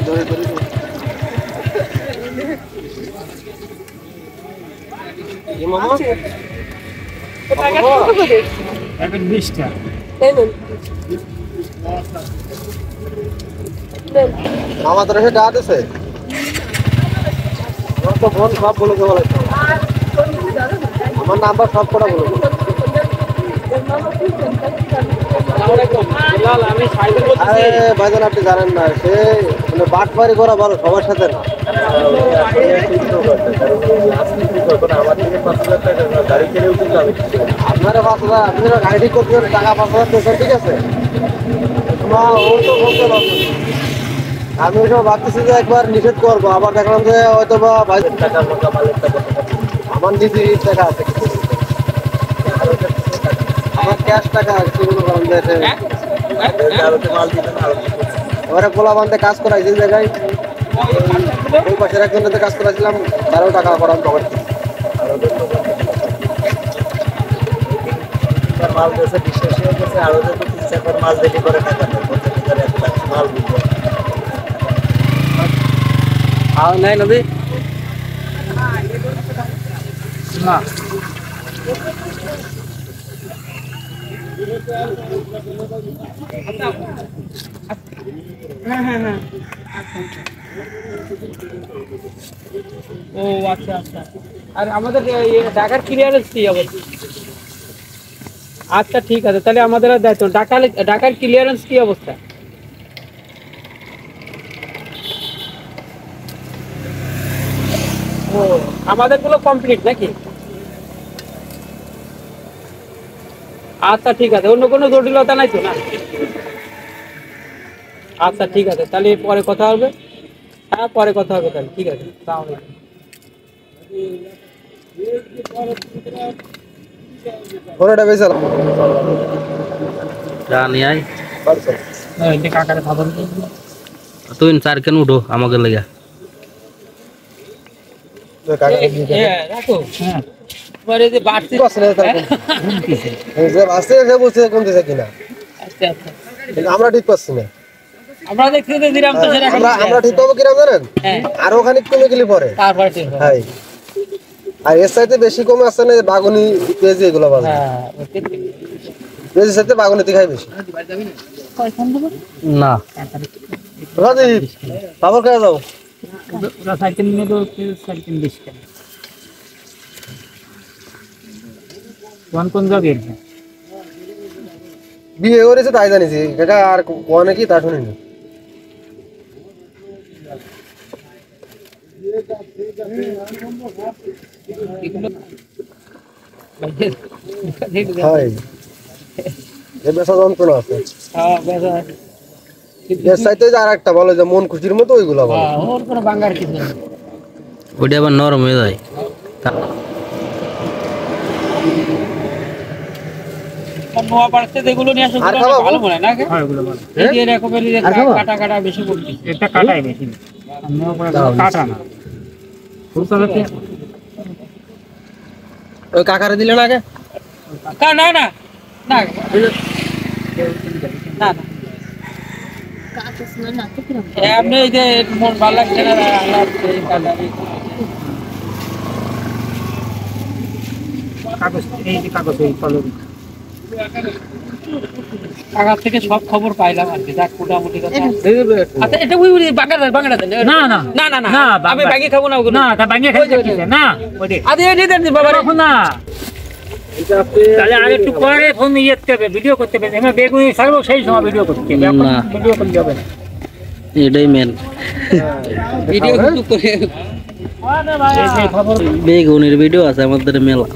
ধরে ধরে মামা এখন 20টা মামা তোর সাথে ডাক আছে আমার তো ফোন সব বলে দেবো আমার নাম্বার সব কটা বলে দেবো ভাইজান আপনি জানেন না সে মানে বাটবাড়ি করা ভালো সবার সাথে না আপনারা 5,000 আপনারা গাড়ি ঠিক করতে টাকা 5,000 পেয়েছেন ঠিক আছে আমি ওইসব ভাবতেছি যে একবার নিষেধ করবো আবার দেখলাম যে হয়তো বা টাকা আমার নিজের টাকা আছে আমার ক্যাশ টাকা ওরা পোলা বান্ধে কাজ করাইছি জায়গায় ওই পাশের একজনের কাজ করাইছিলাম তারও টাকা করাম তখন মাল দিয়েছে বিশ্বাস হয়ে গেছে আরো যদি 3-4 মাল দেরি করে টাকা মাল বুঝবো নাই নদী না ও আচ্ছা আচ্ছা আর আমাদের ঢাকার ক্লিয়ারেন্স কি হবে আচ্ছা ঠিক আছে তাহলে আমাদের আর দায়িত্ব ঢাকার ক্লিয়ারেন্স কি অবস্থা ও আমাদের গুলো কমপ্লিট নাকি আচ্ছা ঠিক আছে অন্য কোনো জটিলতা নাই তো না আচ্ছা ঠিক আছে তাহলে পরে কথা হবে হ্যাঁ পরে কথা হবে তাহলে ঠিক আছে ওটা বেচাল জানি আই এই কাকারে খাবার তুই চার কেন উঠো আমাকে লাগা রাখো হ্যাঁ পরে যে বাড়তি আসলে এই যে আসছে সে বলছে কোন দিছে কিনা আচ্ছা আচ্ছা আমরা ঠিক পাচ্ছি না আমরা দেখতে তো দিলাম তো সেটা আমরা ঠিক পাবো কিনা জানেন আর ওখানে কমে গেলে পরে তারপরে ঠিক হবে হ্যাঁ আর এর সাথে বেশি কমে আসছে না বাগুনি পেঁয়াজি এগুলো বাজে হ্যাঁ পেঁয়াজির সাথে বাগুনিতে খাই বেশি না রাজীব খাবার খেয়ে যাও ওরা সাইকেল নিয়ে তো সাইকেল 20 টাকা কোন জায়গায় বিয়ে করেছে তাই জানিছি কাকা আর কোনে কি তা শুনিনি হয় এ বেসা যন্ত্রণা আছে হ্যাঁ বেজা এর সাইতে আর একটা বলে যে মন খুশির মতো ওইগুলো বলে ওর কোনো বাঙ্গার কিছু নেই ওইটা আবার নরম হয়ে যায় নোয়া পাড়তে এগুলো নিয়ে আসলে ভালো মনে না হ্যাঁ এগুলো ভালো এই যে এরকমেরই যে কাটা কাটা বেশি করছি এটা কাটাই বেশি নোয়া পাড়া কাটা না ফুলসালাতে ওই কাকারে দিলে না আগে না না না না না কাটছ না না তো কিরকম এমনি এই যে মন ভালো লাগছে না আল্লাহ এই কাটা কাগজ এই যে কাগজ এই ফলো কাগজ থেকে সব খবর পাইলাম আর কি যাক মোটামুটি কথা আচ্ছা এটা ওই বাঙ্গাটা না না না না না আমি বাঙ্গি খাবো না না তা বাঙ্গি খাইতে না ওইটা আরে এই দেন বাবা রাখো না তাহলে আর একটু পরে ফোন ইয়েতে হবে ভিডিও করতে হবে আমরা বেগুনি ছাড়বো সেই সময় ভিডিও করতে হবে এখন ভিডিও করতে যাবে না এটাই মেন ভিডিও কিন্তু করে বেগুনের ভিডিও আছে আমাদের মেলা